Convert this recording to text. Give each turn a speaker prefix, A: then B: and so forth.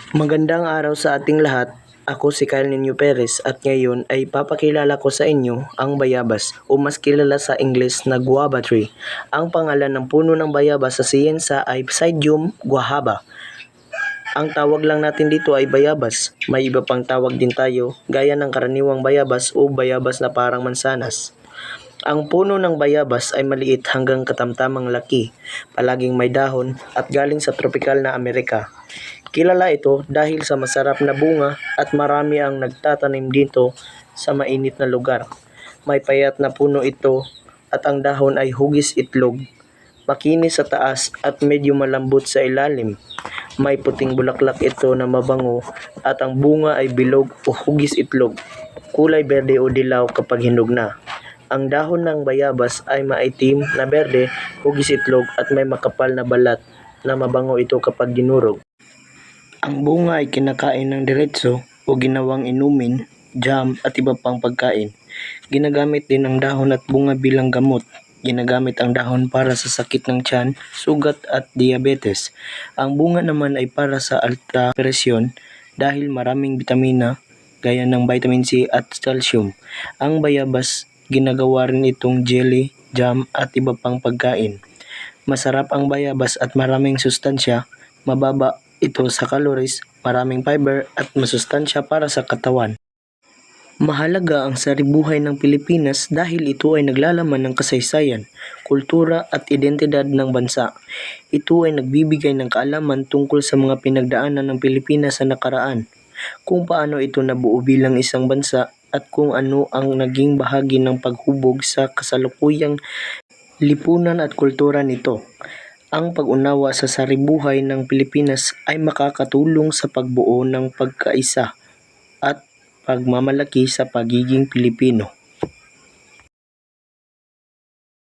A: Magandang araw sa ating lahat. Ako si Kyle Nino Perez at ngayon ay papakilala ko sa inyo ang bayabas o mas kilala sa Ingles na guava tree. Ang pangalan ng puno ng bayabas sa siyensa ay Psydium guajava. Ang tawag lang natin dito ay bayabas. May iba pang tawag din tayo gaya ng karaniwang bayabas o bayabas na parang mansanas. Ang puno ng bayabas ay maliit hanggang katamtamang laki, palaging may dahon at galing sa tropikal na Amerika. Kilala ito dahil sa masarap na bunga at marami ang nagtatanim dito sa mainit na lugar. May payat na puno ito at ang dahon ay hugis itlog. Makinis sa taas at medyo malambot sa ilalim. May puting bulaklak ito na mabango at ang bunga ay bilog o hugis itlog. Kulay berde o dilaw kapag hinog na. Ang dahon ng bayabas ay maitim na berde, hugis itlog at may makapal na balat na mabango ito kapag dinurog. Ang bunga ay kinakain ng diretso o ginawang inumin, jam at iba pang pagkain. Ginagamit din ang dahon at bunga bilang gamot. Ginagamit ang dahon para sa sakit ng tiyan, sugat at diabetes. Ang bunga naman ay para sa alta presyon dahil maraming bitamina gaya ng vitamin C at calcium. Ang bayabas, ginagawa rin itong jelly, jam at iba pang pagkain. Masarap ang bayabas at maraming sustansya, mababa ito sa calories, maraming fiber at masustansya para sa katawan. Mahalaga ang saribuhay ng Pilipinas dahil ito ay naglalaman ng kasaysayan, kultura at identidad ng bansa. Ito ay nagbibigay ng kaalaman tungkol sa mga pinagdaanan ng Pilipinas sa nakaraan, kung paano ito nabuo bilang isang bansa at kung ano ang naging bahagi ng paghubog sa kasalukuyang lipunan at kultura nito. Ang pag-unawa sa saribuhay ng Pilipinas ay makakatulong sa pagbuo ng pagkaisa at pagmamalaki sa pagiging Pilipino.